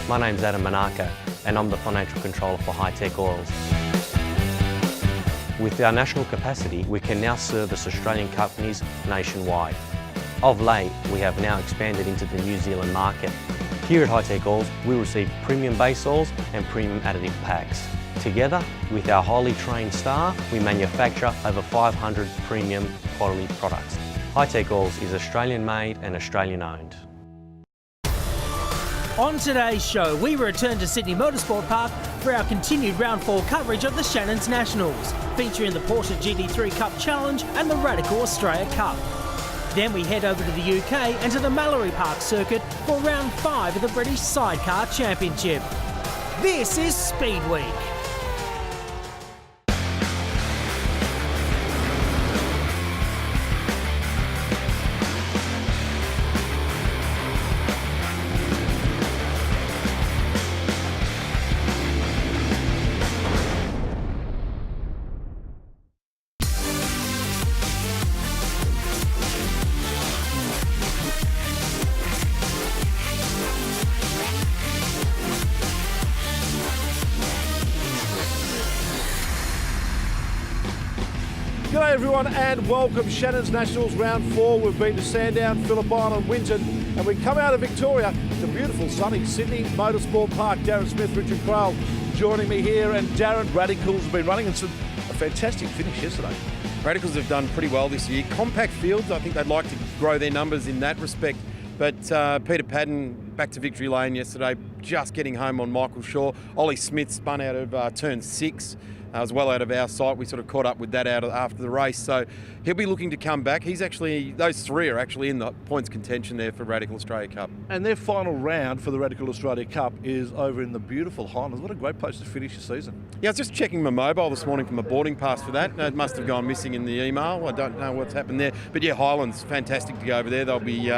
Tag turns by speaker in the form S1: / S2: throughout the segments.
S1: My name's Adam Manaka and I'm the Financial Controller for Hi-Tech Oils. With our national capacity, we can now service Australian companies nationwide. Of late, we have now expanded into the New Zealand market. Here at Hi-Tech Oils, we receive premium base oils and premium additive packs. Together, with our highly trained staff, we manufacture over 500 premium quality products. Hi-Tech Oils is Australian made and Australian owned.
S2: On today's show, we return to Sydney Motorsport Park for our continued Round 4 coverage of the Shannons Nationals, featuring the Porsche GT3 Cup Challenge and the Radical Australia Cup. Then we head over to the UK and to the Mallory Park circuit for Round 5 of the British Sidecar Championship. This is Speedweek.
S3: G'day everyone and welcome. Shannons Nationals Round 4. We've been to Sandown, Phillip Island, Winton, and we come out of Victoria to beautiful sunny Sydney Motorsport Park. Darren Smith, Richard Crowell joining me here, and Darren, Radicals have been running and a fantastic finish yesterday.
S4: Radicals have done pretty well this year. Compact fields, I think they'd like to grow their numbers in that respect. But Peter Padden back to victory lane yesterday, just getting home on Michael Shaw. Ollie Smith spun out of turn 6. Was well out of our sight. We sort of caught up with that after the race. So he'll be looking to come back. Those three are actually in the points contention there for Radical Australia Cup.
S3: And their final round for the Radical Australia Cup is over in the beautiful Highlands. What a great place to finish your season.
S4: Yeah, I was just checking my mobile this morning for my boarding pass for that. It must have gone missing in the email. I don't know what's happened there. But yeah, Highlands, fantastic to go over there. They'll be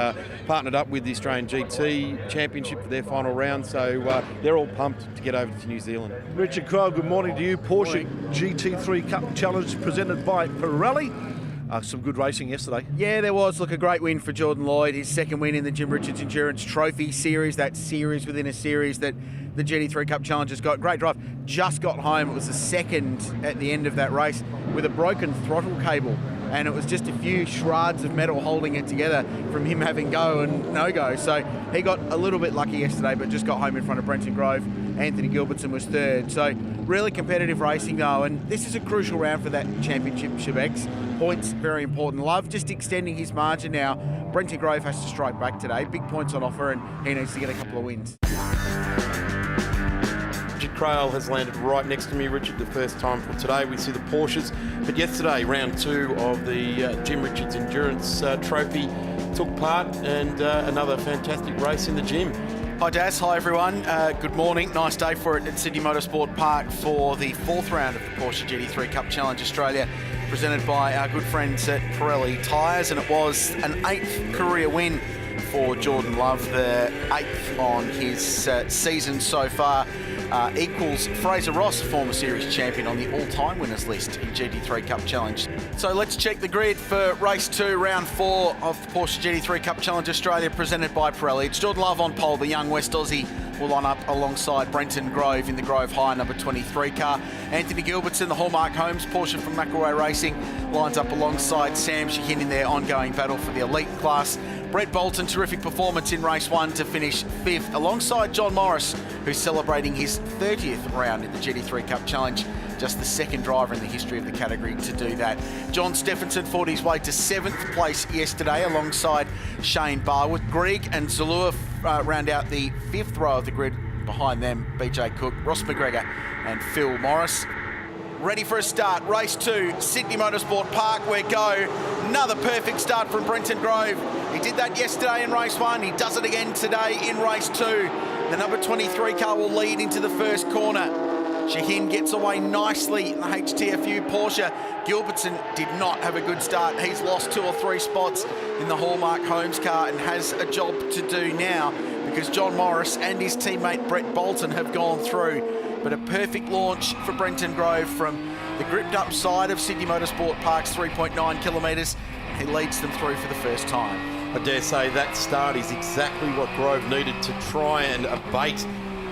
S4: partnered up with the Australian GT Championship for their final round. So they're all pumped to get over to New Zealand.
S3: Richard Crowell, good morning to you. Porsche GT3 Cup Challenge presented by Pirelli. Some good racing yesterday.
S5: Yeah, there was. Look, a great win for Jordan Lloyd. His second win in the Jim Richards Endurance Trophy Series, that series within a series that the GT3 Cup Challenge has got. Great drive. Just got home. It was the second at the end of that race with a broken throttle cable. And it was just a few shards of metal holding it together from him having go and no go. So he got a little bit lucky yesterday, but just got home in front of Brenton Grove. Anthony Gilbertson was third. So really competitive racing though, and this is a crucial round for that championship, Shebex. Points, very important. Love just extending his margin now. Brenton Grove has to strike back today. Big points on offer, and he needs to get a couple of wins.
S4: Richard Crowell has landed right next to me, Richard, the first time for today. We see the Porsches, but yesterday, round 2 of the Jim Richards Endurance Trophy took part, and another fantastic race in the gym.
S5: Hi Daz, hi everyone. Good morning. Nice day for it at Sydney Motorsport Park for the 4th round of the Porsche GT3 Cup Challenge Australia, presented by our good friends at Pirelli Tyres, and it was an 8th career win for Jordan Love, the 8th on his season so far. Equals Fraser Ross, former series champion, on the all-time winners list in GT3 Cup Challenge. So let's check the grid for race 2, round 4 of the Porsche GT3 Cup Challenge Australia, presented by Pirelli. It's Jordan Love on pole, the young West Aussie will line up alongside Brenton Grove in the Grove High number 23 car. Anthony Gilbertson, the Hallmark Homes Porsche from McElroy Racing, lines up alongside Sam Shahin in their ongoing battle for the elite class. Brett Bolton, terrific performance in race 1 to finish 5th, alongside John Morris, who's celebrating his 30th round in the GT3 Cup Challenge. Just the second driver in the history of the category to do that. John Stephenson fought his way to 7th place yesterday alongside Shane Barwood. Greg and Zalua round out the 5th row of the grid. Behind them, BJ Cook, Ross McGregor and Phil Morris. Ready for a start. Race 2, Sydney Motorsport Park, we go. Another perfect start from Brenton Grove. He did that yesterday in race 1. He does it again today in race 2. The number 23 car will lead into the first corner. Shahin gets away nicely in the HTFU Porsche. Gilbertson did not have a good start. He's lost 2 or 3 spots in the Hallmark Homes car and has a job to do now, because John Morris and his teammate Brett Bolton have gone through. But a perfect launch for Brenton Grove from the gripped up side of Sydney Motorsport Park's 3.9 kilometres. He leads them through for the first time.
S4: I dare say that start is exactly what Grove needed to try and abate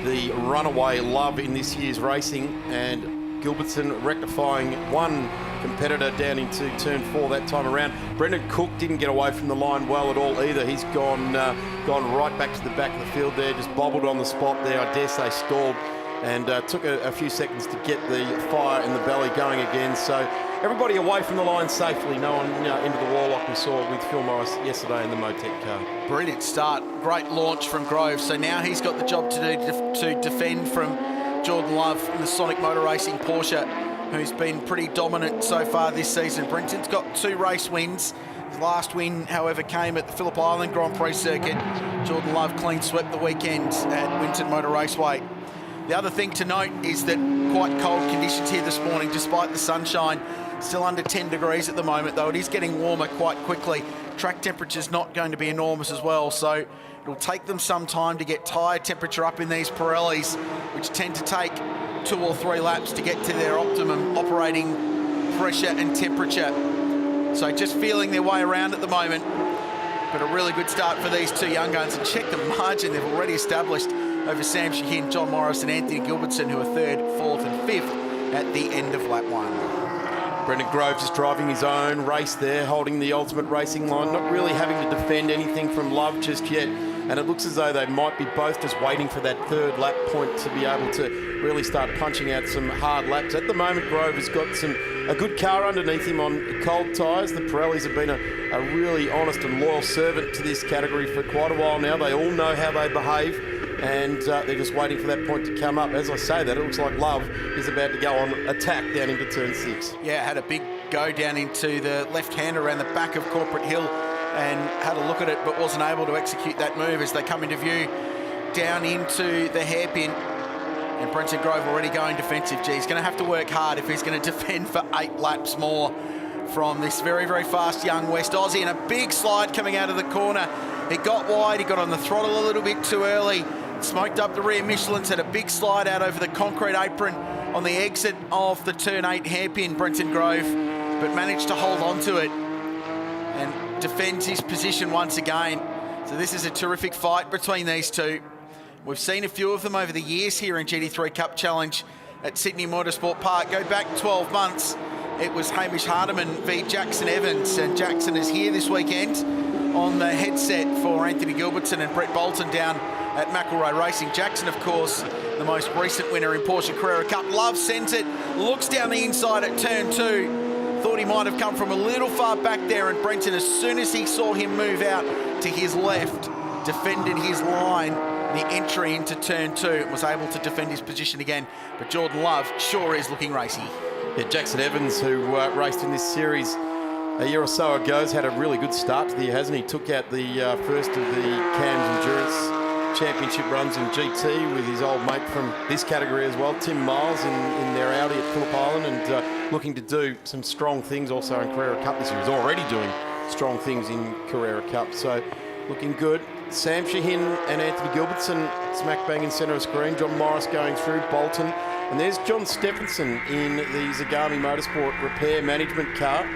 S4: the runaway Love in this year's racing, and Gilbertson rectifying one competitor down into turn 4 that time around. Brendan Cook didn't get away from the line well at all either. He's gone right back to the back of the field there, just bobbled on the spot there. I dare say stalled, and took a few seconds to get the fire in the belly going again. So everybody away from the line safely. No one into the wall like we saw with Phil Morris yesterday in the Motec car.
S5: Brilliant start, great launch from Grove. So now he's got the job to do to defend from Jordan Love in the Sonic Motor Racing Porsche, who's been pretty dominant so far this season. Brenton's got 2 race wins. His last win, however, came at the Phillip Island Grand Prix circuit. Jordan Love clean swept the weekend at Winton Motor Raceway. The other thing to note is that quite cold conditions here this morning, despite the sunshine. Still under 10 degrees at the moment, though it is getting warmer quite quickly. Track temperature's not going to be enormous as well, so it'll take them some time to get tyre temperature up in these Pirellis, which tend to take 2 or 3 laps to get to their optimum operating pressure and temperature. So just feeling their way around at the moment, but a really good start for these 2 young guns. And check the margin they've already established over Sam Shahin, John Morris and Anthony Gilbertson, who are 3rd, 4th and 5th at the end of lap 1.
S4: Brendan Grove just driving his own race there, holding the ultimate racing line, not really having to defend anything from Love just yet. And it looks as though they might be both just waiting for that 3rd lap point to be able to really start punching out some hard laps. At the moment, Grove has got a good car underneath him on cold tyres. The Pirellis have been a really honest and loyal servant to this category for quite a while now. They all know how they behave, and they're just waiting for that point to come up. As I say that, it looks like Love is about to go on attack down into turn 6.
S5: Yeah, had a big go down into the left-hander around the back of Corporate Hill, and had a look at it, but wasn't able to execute that move as they come into view down into the hairpin. And Brenton Grove already going defensive. Gee, he's going to have to work hard if he's going to defend for 8 laps more from this very, very fast young West Aussie. And a big slide coming out of the corner. He got wide, he got on the throttle a little bit too early, smoked up the rear Michelin's, had a big slide out over the concrete apron on the exit of the turn 8 hairpin, Brenton Grove, but managed to hold on to it and defends his position once again. So this is a terrific fight between these two. We've seen a few of them over the years here in GT3 Cup Challenge at Sydney Motorsport Park. Go back 12 months, it was Hamish Hardiman v Jackson Evans, and Jackson is here this weekend on the headset for Anthony Gilbertson and Brett Bolton down at McElroy Racing. Jackson, of course, the most recent winner in Porsche Carrera Cup. Love sends it, looks down the inside at turn 2. Thought he might have come from a little far back there, and Brenton, as soon as he saw him move out to his left, defended his line, the entry into turn 2, and was able to defend his position again. But Jordan Love sure is looking racy.
S4: Yeah, Jackson Evans, who raced in this series a year or so ago, has had a really good start to the year, hasn't he? Took out the first of the CAMS Endurance Championship runs in GT with his old mate from this category as well, Tim Miles, in their Audi at Phillip Island, and looking to do some strong things also in Carrera Cup this year. He's already doing strong things in Carrera Cup, so looking good. Sam Shahin and Anthony Gilbertson smack bang in centre of screen. John Morris going through, Bolton. And there's John Stephenson in the Zagami Motorsport repair management car.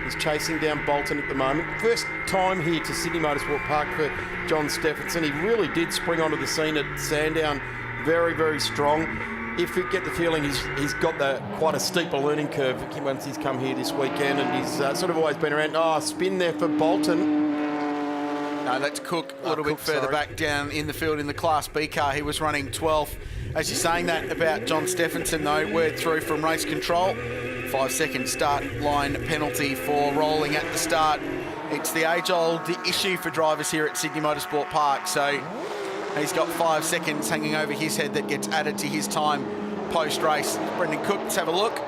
S4: He's chasing down Bolton at the moment. First time here to Sydney Motorsport Park for John Stephenson. He really did spring onto the scene at Sandown very, very strong. If you get the feeling he's got quite a steeper learning curve once he's come here this weekend, and he's sort of always been around. Spin there for Bolton.
S5: No, that's Cook a little bit further back down in the field in the Class B car. He was running 12th. As you're saying that about John Stephenson, though, word through from race control. 5-second start line penalty for rolling at the start. It's the age-old issue for drivers here at Sydney Motorsport Park. So he's got 5 seconds hanging over his head that gets added to his time post-race. Brendan Cook, let's have a look.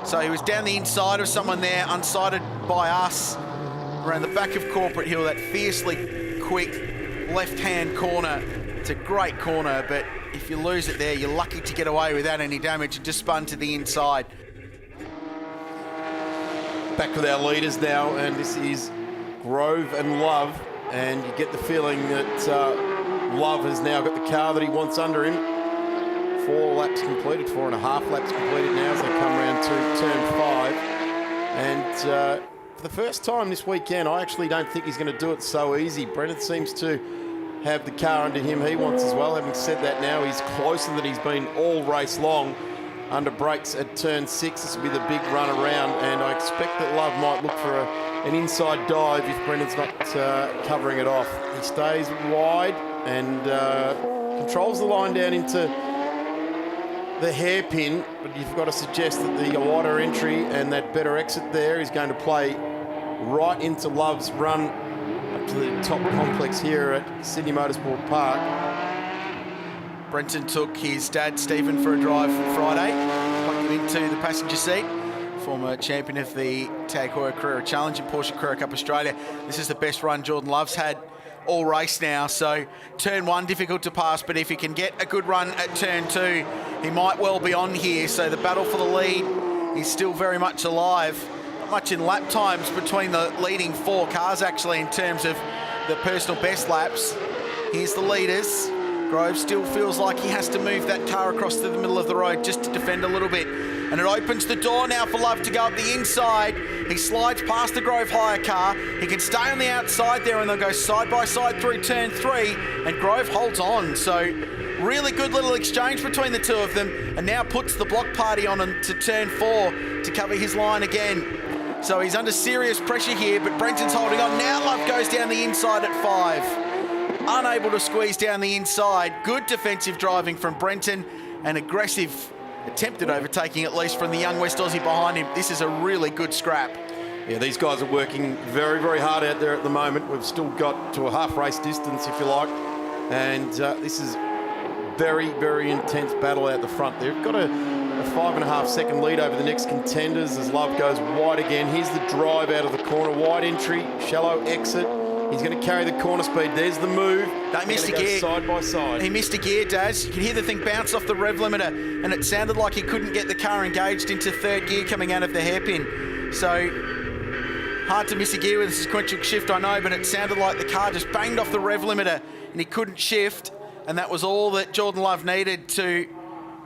S5: So he was down the inside of someone there, unsighted by us, around the back of Corporate Hill, that fiercely quick left-hand corner. It's a great corner, but if you lose it there, you're lucky to get away without any damage and just spun to the inside.
S4: Back with our leaders now, and this is Grove and Love, and you get the feeling that Love has now got the car that he wants under him. 4 laps completed, 4.5 laps completed now as they come around to turn 5. And for the first time this weekend, I actually don't think he's going to do it so easy. Brennan seems to have the car under him he wants as well. Having said that, now he's closer than he's been all race long. Under brakes at turn 6, this will be the big run around, and I expect that Love might look for an inside dive if Brendan's not covering it off. He stays wide and controls the line down into the hairpin, but you've got to suggest that the wider entry and that better exit there is going to play right into Love's run up to the top complex here at Sydney Motorsport Park.
S5: Brenton took his dad, Stephen, for a drive Friday, plugged him into the passenger seat. Former champion of the Tag Heuer Carrera Challenge in Porsche Carrera Cup Australia. This is the best run Jordan Love's had all race now, so turn 1 difficult to pass, but if he can get a good run at turn 2, he might well be on here. So the battle for the lead is still very much alive. Not much in lap times between the leading 4 cars actually in terms of the personal best laps. Here's the leaders. Grove still feels like he has to move that car across to the middle of the road just to defend a little bit. And it opens the door now for Love to go up the inside. He slides past the Grove hire car. He can stay on the outside there and they'll go side by side through turn 3. And Grove holds on. So really good little exchange between the two of them. And now puts the block party on him to turn 4 to cover his line again. So he's under serious pressure here, but Brenton's holding on. Now Love goes down the inside at 5. Unable to squeeze down the inside. Good defensive driving from Brenton and aggressive attempted overtaking at least from the young West Aussie behind him. This is a really good scrap.
S4: Yeah, these guys are working very, very hard out there at the moment. We've still got to a half race distance, if you like. And this is very, very intense battle out the front. They've got a 5.5 second lead over the next contenders as Love goes wide again. Here's the drive out of the corner. Wide entry, shallow exit. He's going to carry the corner speed. There's the move.
S5: They missed a gear.
S4: Side by side.
S5: He missed a gear, Daz. You could hear the thing bounce off the rev limiter, and it sounded like he couldn't get the car engaged into 3rd gear coming out of the hairpin. So hard to miss a gear with a sequential shift, I know, but it sounded like the car just banged off the rev limiter, and he couldn't shift, and that was all that Jordan Love needed to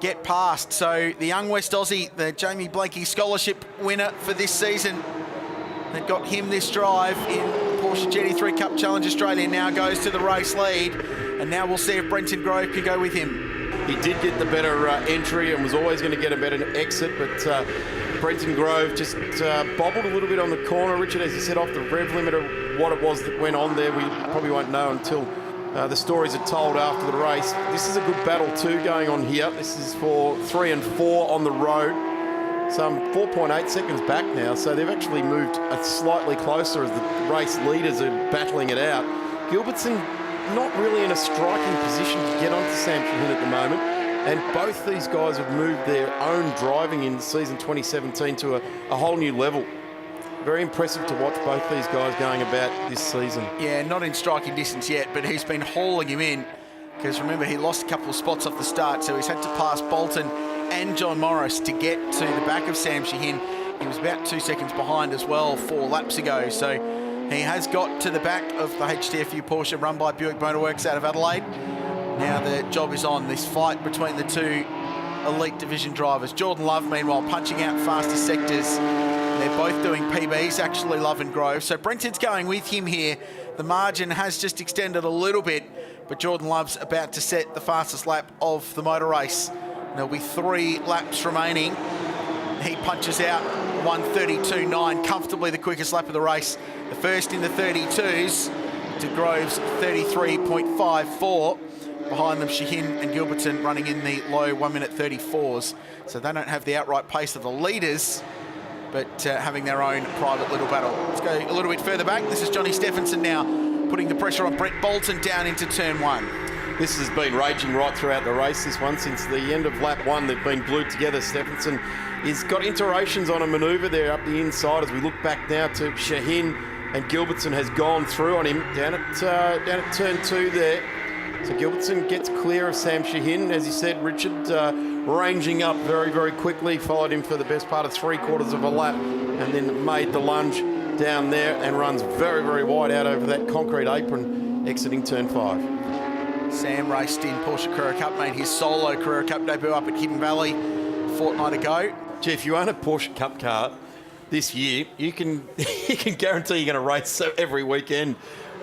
S5: get past. So the young West Aussie, the Jamie Blakey Scholarship winner for this season, that got him this drive in Porsche GT3 Cup Challenge Australia, now goes to the race lead, and now we'll see if Brenton Grove can go with him.
S4: He did get the better entry and was always going to get a better exit, but Brenton Grove just bobbled a little bit on the corner. Richard, as you said, off the rev limiter, what it was that went on there, we probably won't know until the stories are told after the race. This is a good battle too going on here. This is for 3 and 4 on the road. Some 4.8 seconds back now, so they've actually moved slightly closer as the race leaders are battling it out. Gilbertson not really in a striking position to get onto Sam Shaheen at the moment, and both these guys have moved their own driving in season 2017 to a whole new level. Very impressive to watch both these guys going about this season.
S5: Yeah, not in striking distance yet, but he's been hauling him in, because remember, he lost a couple of spots off the start, so he's had to pass Bolton and John Morris to get to the back of Sam Shaheen. He was about 2 seconds behind as well 4 laps ago, so he has got to the back of the HTFU Porsche run by Buick Motorworks out of Adelaide. Now the job is on, this fight between the 2 elite division drivers. Jordan Love, meanwhile, punching out faster sectors. They're both doing PBs, actually, Love and Grove. So Brenton's going with him here. The margin has just extended a little bit, but Jordan Love's about to set the fastest lap of the motor race. There'll be 3 laps remaining. He punches out 1:32.9, comfortably the quickest lap of the race. The first in the 32s to Grove's 33.54. Behind them, Shaheen and Gilbertson running in the low 1:34s. So they don't have the outright pace of the leaders, but having their own private little battle. Let's go a little bit further back. This is Johnny Stephenson now putting the pressure on Brett Bolton down into turn 1.
S4: This has been raging right throughout the race, this one. Since the end of lap 1, they've been glued together. Stephenson has got iterations on a manoeuvre there up the inside as we look back now to Shaheen, and Gilbertson has gone through on him down at turn 2 there. So Gilbertson gets clear of Sam Shaheen. As you said, Richard, ranging up very, very quickly, followed him for the best part of 3/4 of a lap, and then made the lunge down there and runs very, very wide out over that concrete apron, exiting turn 5.
S5: Sam raced in Porsche Carrera Cup, made his solo Carrera Cup debut up at Hidden Valley a fortnight ago.
S4: Gee, if you own a Porsche Cup car this year, you can guarantee you're going to race every weekend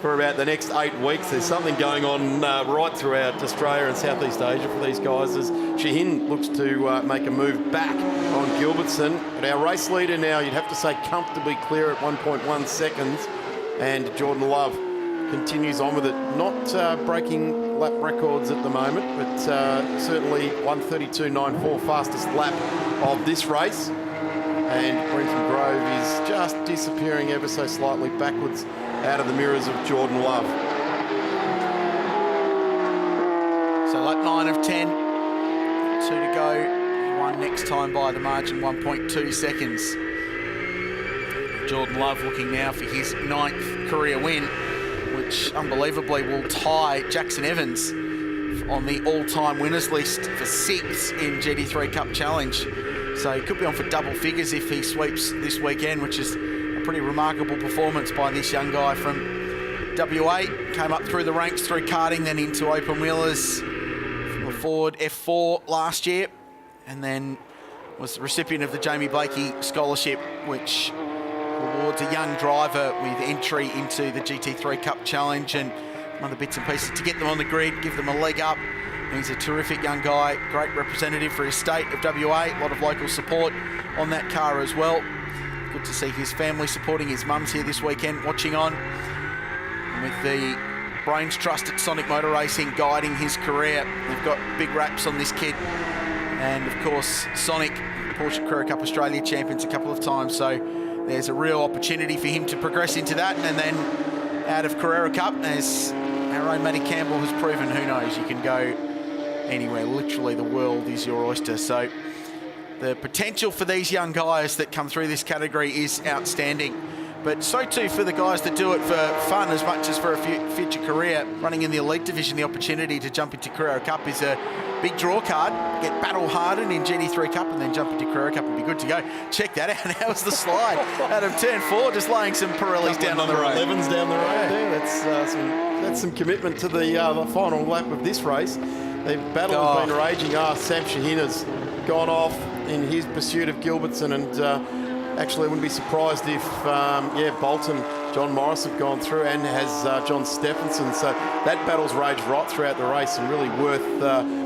S4: for about the next 8 weeks. There's something going on right throughout Australia and Southeast Asia for these guys as Shaheen looks to make a move back on Gilbertson. But our race leader now, you'd have to say comfortably clear at 1.1 seconds. And Jordan Love continues on with it. Not breaking lap records at the moment, but certainly 1:32.94 fastest lap of this race. And Brenton Grove is just disappearing ever so slightly backwards out of the mirrors of Jordan Love.
S5: So lap 9 of 10, 2 to go. He won next time by the margin 1.2 seconds. Jordan Love looking now for his 9th career win, which unbelievably will tie Jackson Evans on the all-time winners list for 6th in GT3 Cup Challenge. So he could be on for double figures if he sweeps this weekend, which is a pretty remarkable performance by this young guy from WA. Came up through the ranks through karting, then into open wheelers from a Ford F4 last year, and then was the recipient of the Jamie Blakey Scholarship, which awards a young driver with entry into the GT3 Cup Challenge and other bits and pieces to get them on the grid, give them a leg up. He's a terrific young guy, great representative for his state of WA, a lot of local support on that car as well. Good to see his family supporting his mum's here this weekend, watching on. And with the Brains Trust at Sonic Motor Racing guiding his career, they've got big raps on this kid. And of course, Sonic, Porsche Carrera Cup Australia champions a couple of times, so there's a real opportunity for him to progress into that. And then out of Carrera Cup, as our own Matty Campbell has proven, who knows, you can go anywhere. Literally, the world is your oyster. So the potential for these young guys that come through this category is outstanding. But so too for the guys that do it for fun as much as for a future career. Running in the elite division, the opportunity to jump into Carrera Cup is a big draw card. Get battle hardened in GT3 Cup and then jump into Carrera Cup and be good to go. Check that out. How's the slide out of turn 4? Just laying some Pirellis down on the road.
S4: 11s down the road there. That's some commitment to the final lap of this race. The battle has been raging. Sam Shaheen has gone off in his pursuit of Gilbertson, and actually I wouldn't be surprised if Bolton, John Morris have gone through, and has John Stephenson. So that battle's raged right throughout the race and really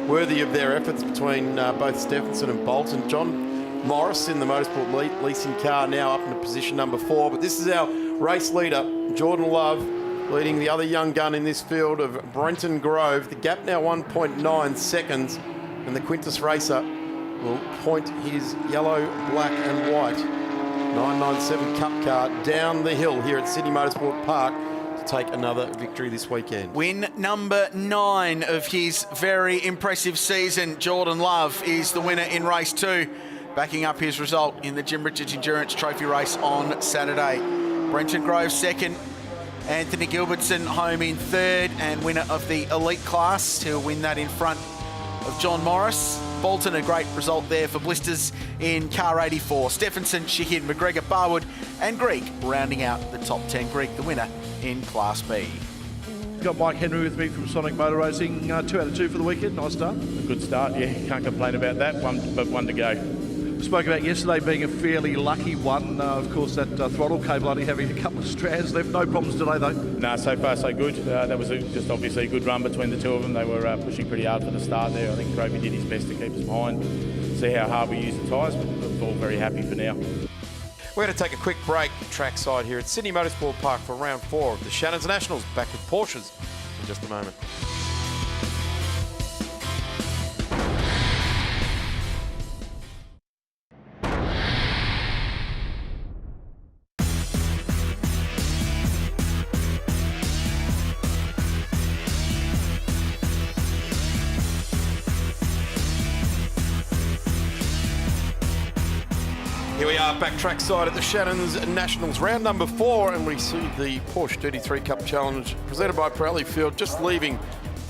S4: worthy of their efforts between both Stephenson and Bolton. John Morris in the Motorsport leasing car now up into position number 4. But this is our race leader, Jordan Love, leading the other young gun in this field of Brenton Grove. The gap now 1.9 seconds, and the Quintus racer will point his yellow, black and white 997 Cup car down the hill here at Sydney Motorsport Park to take another victory this weekend.
S5: Win number 9 of his very impressive season. Jordan Love is the winner in race 2, backing up his result in the Jim Richards Endurance Trophy race on Saturday. Brenton Grove 2nd, Anthony Gilbertson home in 3rd, and winner of the elite class. He'll win that in front of John Morris. Bolton, a great result there for Blisters in car 84. Stephenson, Shaheen, McGregor, Barwood and Greig rounding out the top 10. Greig, the winner in Class B.
S3: Got Mike Henry with me from Sonic Motor Racing. 2 out of 2 for the weekend. Nice start.
S6: A good start, yeah. Can't complain about that. One to go.
S3: We spoke about yesterday being a fairly lucky one. Of course, that throttle cable only having a couple of strands left. No problems today, though.
S6: No, so far so good. That was just obviously a good run between the two of them. They were pushing pretty hard for the start there. I think Grovey did his best to keep us behind. See how hard we use the tyres, but we're all very happy for now.
S4: We're going to take a quick break trackside here at Sydney Motorsport Park for round 4 of the Shannons Nationals. Back with Porsches in just a moment. Here we are back trackside at the Shannons Nationals, round number 4, and we see the Porsche GT3 Cup Challenge presented by Pirelli Field just leaving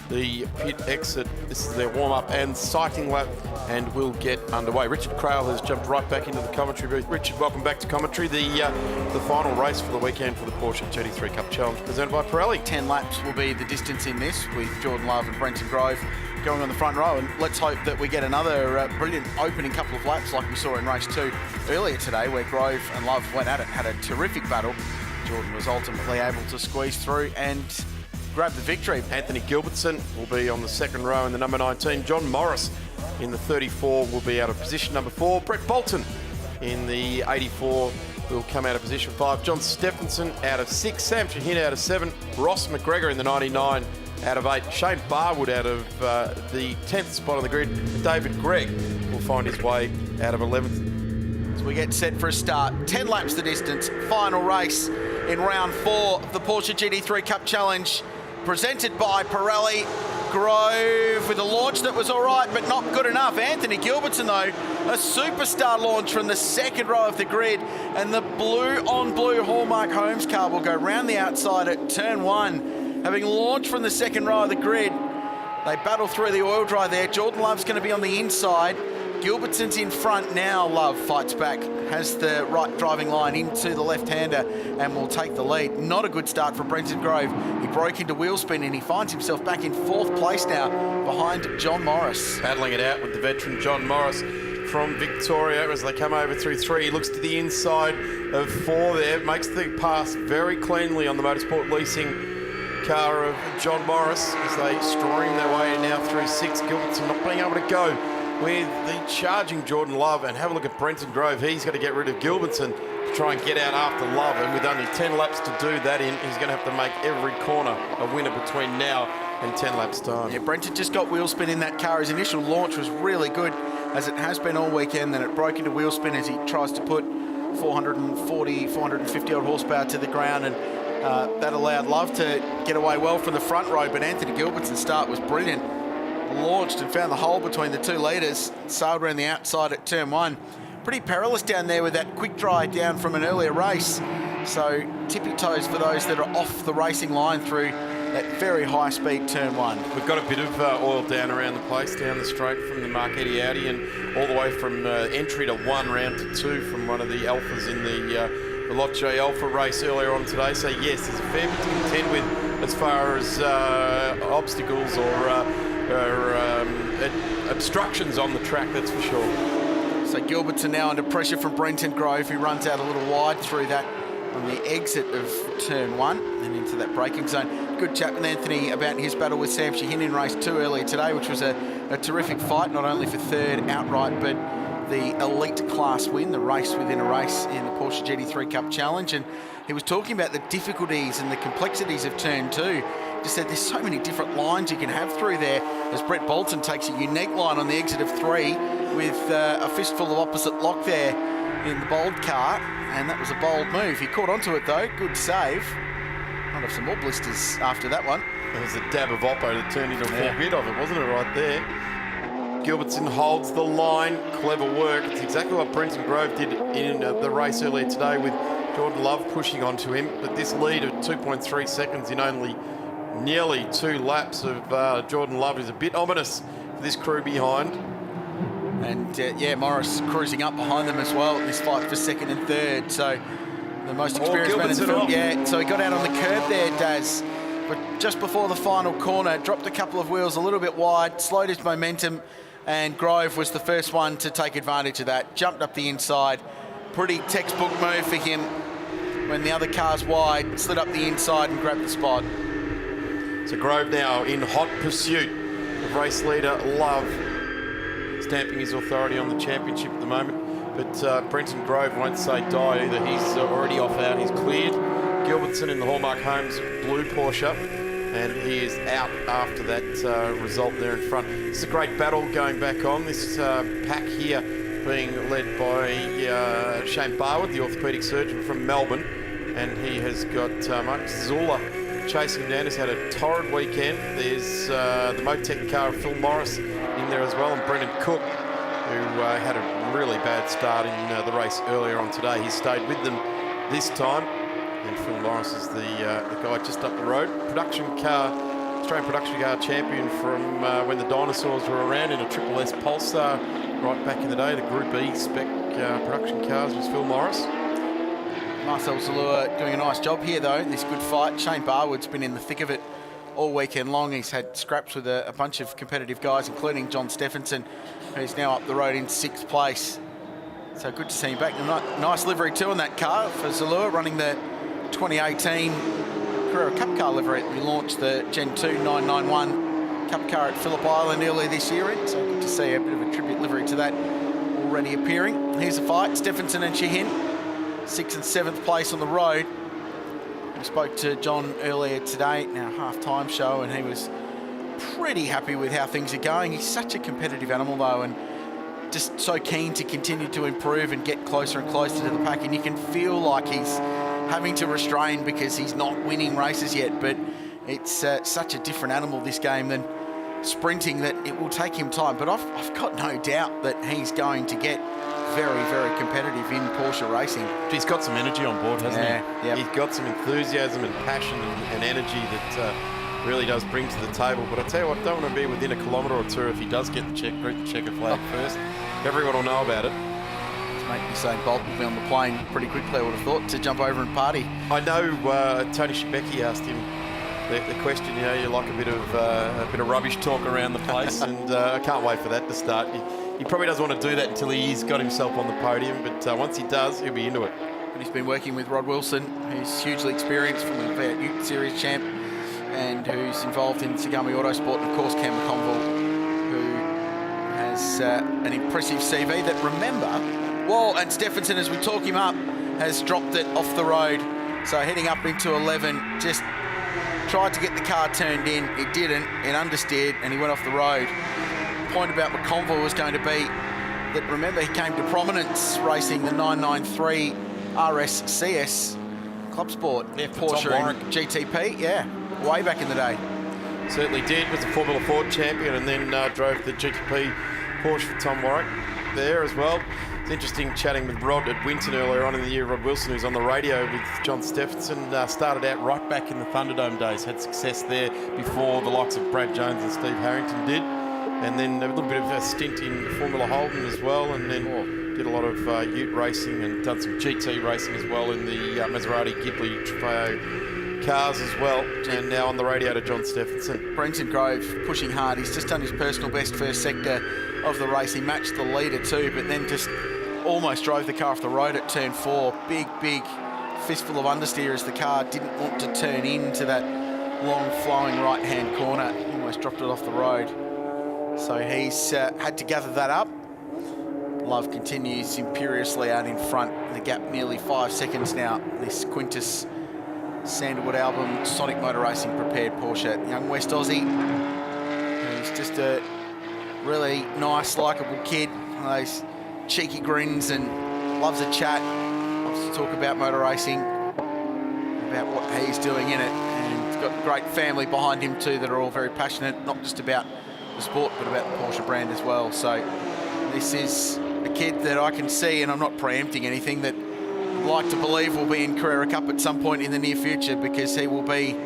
S4: the pit exit. This is their warm-up and cycling lap, and we'll get underway. Richard Craill has jumped right back into the commentary booth. Richard, welcome back to commentary. The final race for the weekend for the Porsche GT3 Cup Challenge presented by Pirelli.
S5: 10 laps will be the distance in this, with Jordan Love and Brenton Grove going on the front row, and let's hope that we get another brilliant opening couple of laps like we saw in race 2 earlier today, where Grove and Love went at it, had a terrific battle, Jordan was ultimately able to squeeze through and grab the victory.
S4: Anthony Gilbertson will be on the second row in the number 19. John Morris in the 34 will be out of position number 4. Brett Bolton in the 84 will come out of position 5. John Stephenson out of 6. Sam Shahin out of 7. Ross McGregor in the 99 out of 8. Shane Barwood out of the 10th spot on the grid. David Gregg will find his way out of 11th.
S5: So we get set for a start. 10 laps the distance. Final race in round 4 of the Porsche GT3 Cup Challenge, presented by Pirelli. Grove with a launch that was all right, but not good enough. Anthony Gilbertson, though, a superstar launch from the second row of the grid, and the blue-on-blue Hallmark Homes car will go round the outside at turn 1. Having launched from the second row of the grid, they battle through the oil dry there. Jordan Love's going to be on the inside. Gilbertson's in front now. Love fights back, has the right driving line into the left-hander and will take the lead. Not a good start for Brenton Grove. He broke into wheel spin and he finds himself back in 4th place now behind John Morris.
S4: Battling it out with the veteran John Morris from Victoria as they come over through 3. He looks to the inside of 4 there, makes the pass very cleanly on the Motorsport Leasing car of John Morris as they stream their way now through 6. Gilbertson not being able to go with the charging Jordan Love, and have a look at Brenton Grove. He's got to get rid of Gilbertson to try and get out after Love, and with only 10 laps to do that in, he's going to have to make every corner a winner between now and 10 laps time.
S5: Yeah, Brenton just got wheel spin in that car. His initial launch was really good, as it has been all weekend. Then it broke into wheel spin as he tries to put 440, 450 odd horsepower to the ground, and that allowed Love to get away well from the front row, but Anthony Gilbertson's start was brilliant. Launched and found the hole between the 2 leaders, sailed around the outside at turn 1. Pretty perilous down there with that quick dry down from an earlier race. So tippy toes for those that are off the racing line through that very high speed turn 1.
S4: We've got a bit of oil down around the place, down the straight from the Marchetti Audi, and all the way from entry to 1 round to 2 from one of the Alphas in the Lot J Alpha race earlier on today. So yes, there's a fair bit to contend with as far as obstacles or obstructions on the track, that's for sure.
S5: So Gilbertson now under pressure from Brenton Grove, who runs out a little wide through that on the exit of turn 1 and into that braking zone. Good chat with Anthony about his battle with Sam Shahin in race 2 earlier today, which was a terrific fight, not only for 3rd outright, but the elite class win, the race within a race in the Porsche GT3 Cup Challenge. And he was talking about the difficulties and the complexities of turn 2. Just said there's so many different lines you can have through there, as Brett Bolton takes a unique line on the exit of 3 with a fistful of opposite lock there in the bold car, and that was a bold move. He caught onto it though, good save. Might have some more blisters after that one.
S4: There was a dab of Oppo that turned into a full bit of it, wasn't it, right there? Gilbertson holds the line, clever work. It's exactly what Brenton Grove did in the race earlier today with Jordan Love pushing onto him, but this lead of 2.3 seconds in only nearly 2 laps of Jordan Love is a bit ominous for this crew behind.
S5: And yeah, Morris cruising up behind them as well in this fight for 2nd and 3rd. So the most experienced man in the field. Yeah, so he got out on the curb there, Daz. But just before the final corner, dropped a couple of wheels a little bit wide, slowed his momentum, and Grove was the first one to take advantage of that. Jumped up the inside. Pretty textbook move for him when the other car's wide, slid up the inside and grabbed the spot.
S4: So Grove now in hot pursuit of race leader Love, stamping his authority on the championship at the moment. But Brenton Grove won't say die either. He's already off out. He's cleared Gilbertson in the Hallmark Homes blue Porsche, and he is out after that result there in front. It's a great battle going back on. This pack here being led by Shane Barwood, the orthopaedic surgeon from Melbourne, and he has got Mark Zula chasing him down. He's had a torrid weekend. There's the Motec car of Phil Morris in there as well, and Brendan Cook, who had a really bad start in the race earlier on today. He stayed with them this time, and Phil Morris is the guy just up the road. Australian production car champion from when the dinosaurs were around in a Triple S Polestar right back in the day. The Group E spec production cars was Phil Morris.
S5: Marcel Zalua doing a nice job here though in this good fight. Shane Barwood's been in the thick of it all weekend long. He's had scraps with a bunch of competitive guys, including John Stephenson, who's now up the road in 6th place. So good to see him back. Nice livery too on that car for Zalua, running the 2018 Carrera Cup car livery. We launched the Gen 2 991 Cup car at Phillip Island earlier this year, so good to see a bit of a tribute livery to that already appearing. Here's the fight, Stephenson and Sheehan, 6th and 7th place on the road. We spoke to John earlier today in our half-time show, and he was pretty happy with how things are going. He's such a competitive animal though, and just so keen to continue to improve and get closer and closer to the pack, and you can feel like he's having to restrain because he's not winning races yet, but it's such a different animal, this game, than sprinting, that it will take him time. But I've got no doubt that he's going to get very, very competitive in Porsche racing.
S4: He's got some energy on board, hasn't he?
S5: Yeah.
S4: He's got some enthusiasm and passion and energy that really does bring to the table. But I tell you what, I don't want to be within a kilometre or two if he does get the checker flag first. Everyone will know about it.
S5: Mate, Usain Bolt will be on the plane pretty quickly, I would have thought, to jump over and party.
S4: I know Tony Shebeki asked him the question, you know, you like a bit of rubbish talk around the place, and I can't wait for that to start. He probably doesn't want to do that until he's got himself on the podium, but once he does, he'll be into it.
S5: And he's been working with Rod Wilson, who's hugely experienced, from the V8 Ute Series champ, and who's involved in Sagami Autosport, and of course Cam McConville, who has an impressive CV that, remember, and Stephenson, as we talk him up, has dropped it off the road. So heading up into 11, just tried to get the car turned in. It didn't, it understeered, and he went off the road. The point about McConville was going to be that, remember, he came to prominence racing the 993 RS Club Sport Porsche and GTP, way back in the day.
S4: Certainly did, was a Formula Ford champion, and then drove the GTP Porsche for Tom Warwick there as well. It's interesting chatting with Rod at Winton earlier on in the year. Rod Wilson, who's on the radio with John Stephenson, started out right back in the Thunderdome days, had success there before the likes of Brad Jones and Steve Harrington did, and then a little bit of a stint in Formula Holden as well, and then did a lot of ute racing and done some GT racing as well in the Maserati Ghibli Trofeo cars as well, and now on the radio to John Stephenson.
S5: Brenton Grove pushing hard. He's just done his personal best first sector of the race. He matched the leader too, but then just almost drove the car off the road at turn 4. Big fistful of understeer as the car didn't want to turn into that long flowing right-hand corner. Almost dropped it off the road. So he's had to gather that up. Love continues imperiously out in front. The gap nearly 5 seconds now. This Quintus Sandalwood Album Sonic Motor Racing prepared Porsche. Young West Aussie, who's just a really nice, likeable kid. Those cheeky grins and loves a chat. Loves to talk about motor racing, about what he's doing in it. And he's got a great family behind him too that are all very passionate, not just about the sport, but about the Porsche brand as well. So this is a kid that I can see, and I'm not preempting anything, that I'd like to believe will be in Carrera Cup at some point in the near future, because he will be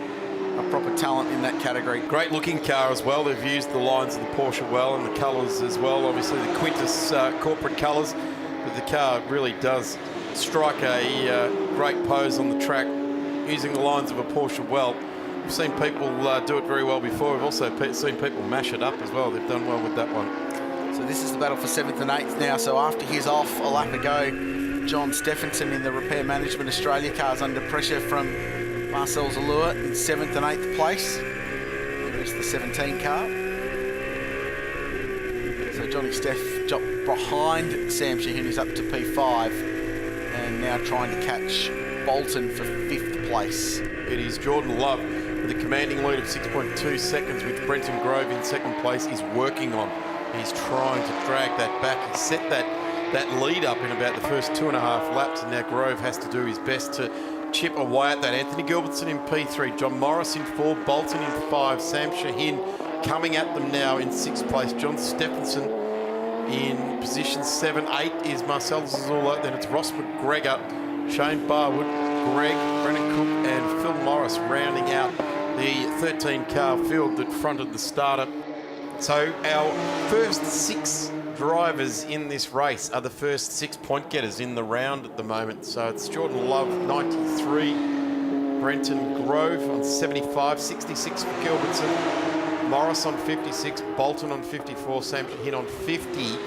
S5: a proper talent in that category.
S4: Great looking car as well. They've used the lines of the Porsche well, and the colours as well. Obviously the Quintus corporate colours, but the car really does strike a great pose on the track using the lines of a Porsche well. We've seen people do it very well before. We've also seen people mash it up as well. They've done well with that one.
S5: So this is the battle for 7th and 8th now. So after he's off, a lap ago, John Stephenson in the Repair Management Australia cars under pressure from Marcel Zalua in 7th and 8th place. There's the 17 car. So Johnny Steff dropped behind Sam Sheehan, who's up to P5, and now trying to catch Bolton for 5th place.
S4: It is Jordan Love with a commanding lead of 6.2 seconds, which Brenton Grove in 2nd place is working on. He's trying to drag that back. He set that lead up in about the first 2.5 laps, and now Grove has to do his best to chip away at that. Anthony Gilbertson in P3, John Morris in 4, Bolton in 5, Sam Sheehan coming at them now in 6th place, John Stephenson in position 7. 8 is Marcel Zazula, then it's Ross McGregor, Shane Barwood, Greg, Brennan Cook and Phil Morris rounding out the 13-car field that fronted the starter. So our first 6 drivers in this race are the first 6 point getters in the round at the moment. So it's Jordan Love, 93, Brenton Grove on 75, 66 for Gilbertson, Morris on 56, Bolton on 54, Sam Sheehan on 50,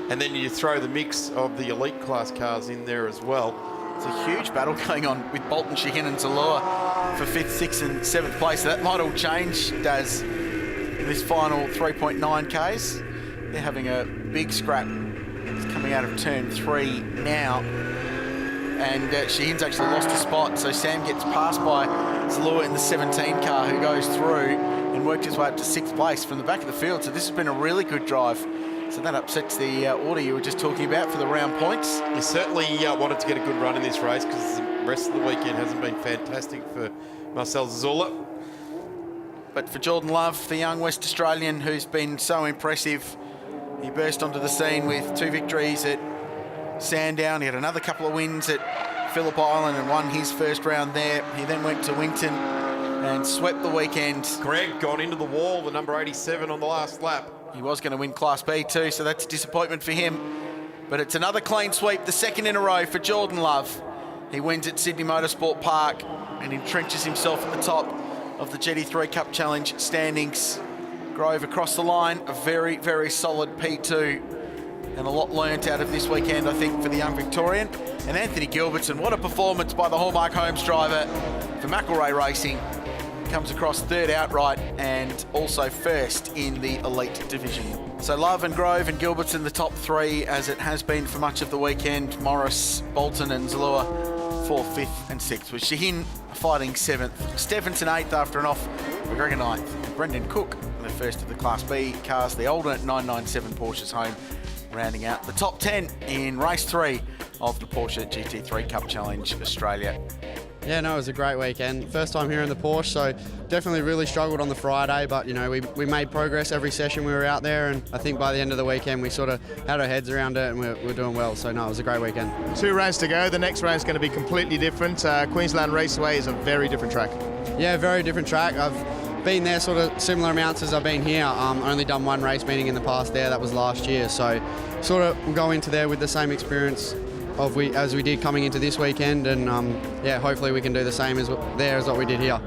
S4: and then you throw the mix of the elite class cars in there as well.
S5: It's a huge battle going on with Bolton, Sheehan and Zalua for 5th, 6th and 7th place. So that might all change, Daz, in this final 3.9 Ks. They're having a big scrap. It's coming out of turn 3 now. And Sheehan's actually lost a spot, so Sam gets passed by Zalua in the 17 car, who goes through and worked his way up to 6th place from the back of the field. So this has been a really good drive. So that upsets the order you were just talking about for the round points.
S4: He certainly wanted to get a good run in this race because the rest of the weekend hasn't been fantastic for Marcel Zazula.
S5: But for Jordan Love, the young West Australian who's been so impressive, he burst onto the scene with 2 victories at Sandown. He had another couple of wins at Phillip Island and won his first round there. He then went to Winton and swept the weekend.
S4: Greg got into the wall, the number 87 on the last lap.
S5: He was going to win Class B too, so that's a disappointment for him. But it's another clean sweep, the second in a row for Jordan Love. He wins at Sydney Motorsport Park and entrenches himself at the top of the GT3 Cup Challenge standings. Grove across the line, a very, very solid P2. And a lot learnt out of this weekend, I think, for the young Victorian. And Anthony Gilbertson, what a performance by the Hallmark Homes driver for McElrea Racing. Comes across 3rd outright and also 1st in the elite division. So Love and Grove and Gilbertson the top 3, as it has been for much of the weekend. Morris, Bolton and Zalua 4th, 5th and 6th, with Sheehan fighting 7th. Stephenson 8th after an off, McGregor 9th. And Brendan Cook, the first of the Class B cars, the older 997 Porsche's home, rounding out the top 10 in race 3 of the Porsche GT3 Cup Challenge Australia.
S7: Yeah, no, it was a great weekend. First time here in the Porsche, so definitely really struggled on the Friday, but, you know, we made progress every session we were out there, and I think by the end of the weekend we sort of had our heads around it and we're doing well. So, no, it was a great weekend.
S8: 2 rounds to go. The next round's going to be completely different. Queensland Raceway is a very different track.
S7: Yeah, very different track. I've been there sort of similar amounts as I've been here. Only done 1 race meeting in the past there, that was last year. So sort of we'll go into there with the same experience as we did coming into this weekend, and yeah, hopefully we can do the same as what we did here.